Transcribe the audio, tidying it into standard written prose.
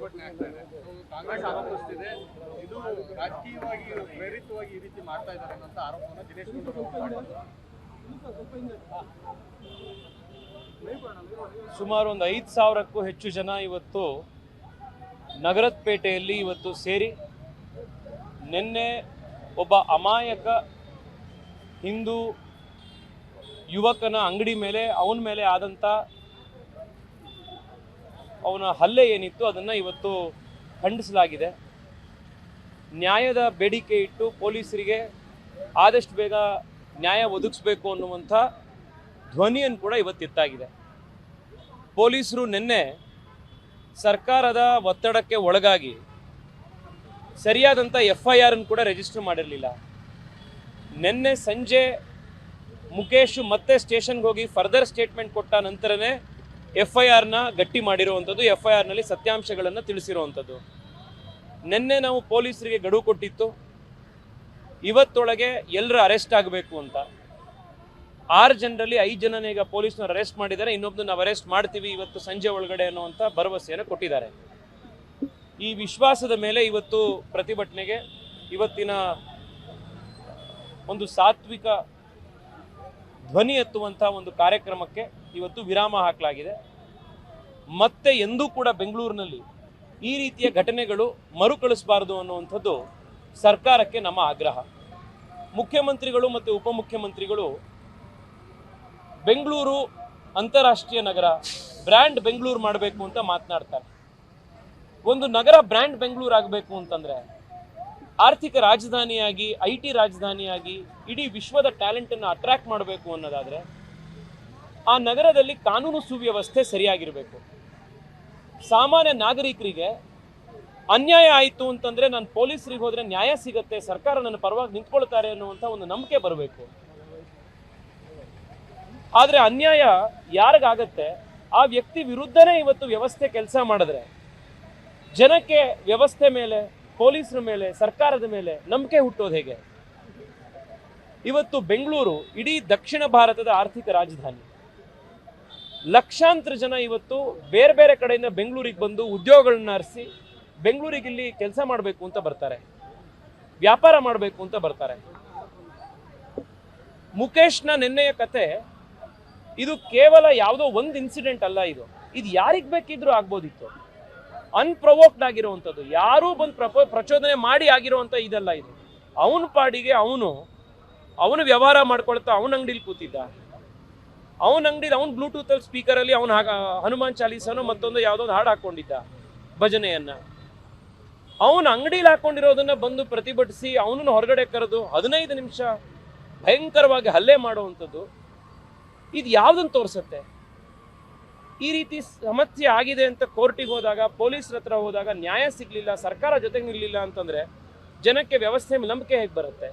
ಪ್ರತಿಭಟನೆ ಆಗ್ತಾ ಇದೆ. ಕಾಂಗ್ರೆಸ್ ಆರೋಪಿಸ್ತಿದೆ ಇದು ರಾಜಕೀಯವಾಗಿ ಪ್ರೇರಿತವಾಗಿ ಈ ರೀತಿ ಮಾಡ್ತಾ ಇದ್ದಾರೆ ಅನ್ನೋ ಆರೋಪವನ್ನು ದಿನೇಶ್ ಗುಂಡೂರಾವ್ ಮಾಡಿದ್ದಾರೆ. ಸುಮಾರು ಒಂದು 5,000ಕ್ಕೂ ಹೆಚ್ಚು ಜನ ಇವತ್ತು ನಗರದ ಪೇಟೆಯಲ್ಲಿ ಇವತ್ತು ಸೇರಿ ನಿನ್ನೆ ಒಬ್ಬ ಅಮಾಯಕ ಹಿಂದೂ ಯುವಕನ ಅಂಗಡಿ ಮೇಲೆ ಅವನ ಮೇಲೆ ಆದಂಥ ಅವನ ಹಲ್ಲೆ ಏನಿತ್ತು ಅದನ್ನು ಇವತ್ತು ಖಂಡಿಸಲಾಗಿದೆ. ನ್ಯಾಯದ ಬೇಡಿಕೆ ಇಟ್ಟು ಪೊಲೀಸರಿಗೆ ಆದಷ್ಟು ಬೇಗ ನ್ಯಾಯ ಒದಗಿಸ್ಬೇಕು ಅನ್ನುವಂಥ ಧ್ವನಿಯನ್ನು ಕೂಡ ಇವತ್ತಿತ್ತಾಗಿದೆ. ಪೊಲೀಸರು ನಿನ್ನೆ ಸರ್ಕಾರದ ಒತ್ತಡಕ್ಕೆ ಒಳಗಾಗಿ ಸರಿಯಾದಂಥ FIR ಕೂಡ ರಿಜಿಸ್ಟರ್ ಮಾಡಿರಲಿಲ್ಲ. ನಿನ್ನೆ ಸಂಜೆ ಮುಖೇಶ್ ಮತ್ತೆ ಸ್ಟೇಷನ್ಗೆ ಹೋಗಿ ಫರ್ದರ್ ಸ್ಟೇಟ್ಮೆಂಟ್ ಕೊಟ್ಟ ನಂತರನೇ FIRನ ಗಟ್ಟಿ ಮಾಡಿರುವಂಥದ್ದು, FIRನಲ್ಲಿ ಸತ್ಯಾಂಶಗಳನ್ನು ತಿಳಿಸಿರುವಂಥದ್ದು. ನಿನ್ನೆ ನಾವು ಪೊಲೀಸರಿಗೆ ಗಡುವು ಕೊಟ್ಟಿತ್ತು, ಇವತ್ತೊಳಗೆ ಎಲ್ಲರೂ ಅರೆಸ್ಟ್ ಆಗಬೇಕು ಅಂತ. 6 ಜನರಲ್ಲಿ 5 ಜನನೇ ಈಗ ಪೊಲೀಸ್ನವ್ರು ಅರೆಸ್ಟ್ ಮಾಡಿದ್ದಾರೆ, ಇನ್ನೊಬ್ಬನ ನಾವು ಅರೆಸ್ಟ್ ಮಾಡ್ತೀವಿ ಇವತ್ತು ಸಂಜೆ ಒಳಗಡೆ ಅನ್ನುವಂಥ ಭರವಸೆಯನ್ನು ಕೊಟ್ಟಿದ್ದಾರೆ. ಈ ವಿಶ್ವಾಸದ ಮೇಲೆ ಇವತ್ತು ಪ್ರತಿಭಟನೆಗೆ, ಇವತ್ತಿನ ಒಂದು ಸಾತ್ವಿಕ ಧ್ವನಿ ಎತ್ತುವಂಥ ಒಂದು ಕಾರ್ಯಕ್ರಮಕ್ಕೆ ಇವತ್ತು ವಿರಾಮ ಹಾಕಲಾಗಿದೆ. ಮತ್ತೆ ಎಂದೂ ಕೂಡ ಬೆಂಗಳೂರಿನಲ್ಲಿ ಈ ರೀತಿಯ ಘಟನೆಗಳು ಮರುಕಳಿಸಬಾರದು ಅನ್ನುವಂಥದ್ದು ಸರ್ಕಾರಕ್ಕೆ ನಮ್ಮ ಆಗ್ರಹ. ಮುಖ್ಯಮಂತ್ರಿಗಳು ಮತ್ತು ಉಪಮುಖ್ಯಮಂತ್ರಿಗಳು ಬೆಂಗಳೂರು ಅಂತಾರಾಷ್ಟ್ರೀಯ ನಗರ, ಬ್ರ್ಯಾಂಡ್ ಬೆಂಗಳೂರು ಮಾಡಬೇಕು ಅಂತ ಮಾತನಾಡ್ತಾರೆ. ಒಂದು ನಗರ ಬ್ರ್ಯಾಂಡ್ ಬೆಂಗಳೂರು ಆಗಬೇಕು ಅಂತಂದ್ರೆ ಆರ್ಥಿಕ ರಾಜಧಾನಿಯಾಗಿ, IT ರಾಜಧಾನಿಯಾಗಿ ಇಡೀ ವಿಶ್ವದ ಟ್ಯಾಲೆಂಟನ್ನು ಅಟ್ರಾಕ್ಟ್ ಮಾಡಬೇಕು ಅನ್ನೋದಾದರೆ ಆ ನಗರದಲ್ಲಿ ಕಾನೂನು ಸುವ್ಯವಸ್ಥೆ ಸರಿಯಾಗಿರಬೇಕು. ಸಾಮಾನ್ಯ ನಾಗರಿಕರಿಗೆ ಅನ್ಯಾಯ ಆಯಿತು ಅಂತಂದರೆ ನಾನು ಪೊಲೀಸರಿಗೆ ಹೋದರೆ ನ್ಯಾಯ ಸಿಗುತ್ತೆ, ಸರ್ಕಾರ ನನ್ನ ಪರವಾಗಿ ನಿಂತ್ಕೊಳ್ತಾರೆ ಅನ್ನುವಂಥ ಒಂದು ನಂಬಿಕೆ ಬರಬೇಕು. ಆದರೆ ಅನ್ಯಾಯ ಯಾರಿಗಾಗತ್ತೆ ಆ ವ್ಯಕ್ತಿ ವಿರುದ್ಧನೇ ಇವತ್ತು ವ್ಯವಸ್ಥೆ ಕೆಲಸ ಮಾಡಿದ್ರೆ ಜನಕ್ಕೆ ವ್ಯವಸ್ಥೆ ಮೇಲೆ, ಪೊಲೀಸರ ಮೇಲೆ, ಸರ್ಕಾರದ ಮೇಲೆ ನಂಬಿಕೆ ಹುಟ್ಟೋದು ಹೇಗೆ? ಇವತ್ತು ಬೆಂಗಳೂರು ಇಡೀ ದಕ್ಷಿಣ ಭಾರತದ ಆರ್ಥಿಕ ರಾಜಧಾನಿ. ಲಕ್ಷಾಂತರ ಜನ ಇವತ್ತು ಬೇರೆ ಬೇರೆ ಕಡೆಯಿಂದ ಬೆಂಗಳೂರಿಗೆ ಬಂದು ಉದ್ಯೋಗಗಳನ್ನ ಅರಸಿ ಬೆಂಗಳೂರಿಗೆ ಇಲ್ಲಿ ಕೆಲಸ ಮಾಡಬೇಕು ಅಂತ ಬರ್ತಾರೆ, ವ್ಯಾಪಾರ ಮಾಡಬೇಕು ಅಂತ ಬರ್ತಾರೆ. ಮುಖೇಶ್ನ ನಿನ್ನೆಯ ಕತೆ ಇದು ಕೇವಲ ಯಾವುದೋ ಒಂದು ಇನ್ಸಿಡೆಂಟ್ ಅಲ್ಲ. ಇದು ಯಾರಿಗೆ ಬೇಕಿದ್ರೂ ಆಗ್ಬೋದಿತ್ತು. ಅನ್ಪ್ರವೋಕ್ಡ್ ಆಗಿರುವಂಥದ್ದು, ಯಾರೂ ಬಂದು ಪ್ರಚೋದನೆ ಮಾಡಿ ಆಗಿರುವಂಥ ಇದಲ್ಲ. ಇದು ಅವನ ಪಾಡಿಗೆ ಅವನು ವ್ಯವಹಾರ ಮಾಡ್ಕೊಳ್ತಾ ಅವನ ಅಂಗಡಿಲಿ ಕೂತಿದ್ದ. ಅವನ ಅಂಗಡಿಲಿ ಅವನ ಬ್ಲೂಟೂತಲ್ಲಿ ಸ್ಪೀಕರಲ್ಲಿ ಅವನು ಹನುಮಾನ್ ಚಾಲೀಸನೋ ಮತ್ತೊಂದು ಯಾವುದೋ ಹಾಡು ಹಾಕ್ಕೊಂಡಿದ್ದ ಭಜನೆಯನ್ನ. ಅವನ ಅಂಗಡಿಲಿ ಹಾಕೊಂಡಿರೋದನ್ನ ಬಂದು ಪ್ರತಿಭಟಿಸಿ ಅವನನ್ನು ಹೊರಗಡೆ ಕರೆದು 15 ನಿಮಿಷ ಭಯಂಕರವಾಗಿ ಹಲ್ಲೆ ಮಾಡುವಂಥದ್ದು, ಇದು ಯಾವುದನ್ನು ತೋರಿಸುತ್ತೆ? ಈ ರೀತಿ ಸಮಸ್ಯೆ ಆಗಿದೆ ಅಂತ ಕೋರ್ಟಿಗೆ ಹೋದಾಗ, ಪೊಲೀಸರ ಹತ್ರ ಹೋದಾಗ ನ್ಯಾಯ ಸಿಗಲಿಲ್ಲ, ಸರ್ಕಾರ ಜೊತೆಗೆ ನಿಲ್ಲಲಿಲ್ಲ ಅಂತಂದ್ರೆ ಜನಕ್ಕೆ ವ್ಯವಸ್ಥೆ ನಂಬಿಕೆ ಹೇಗೆ ಬರುತ್ತೆ?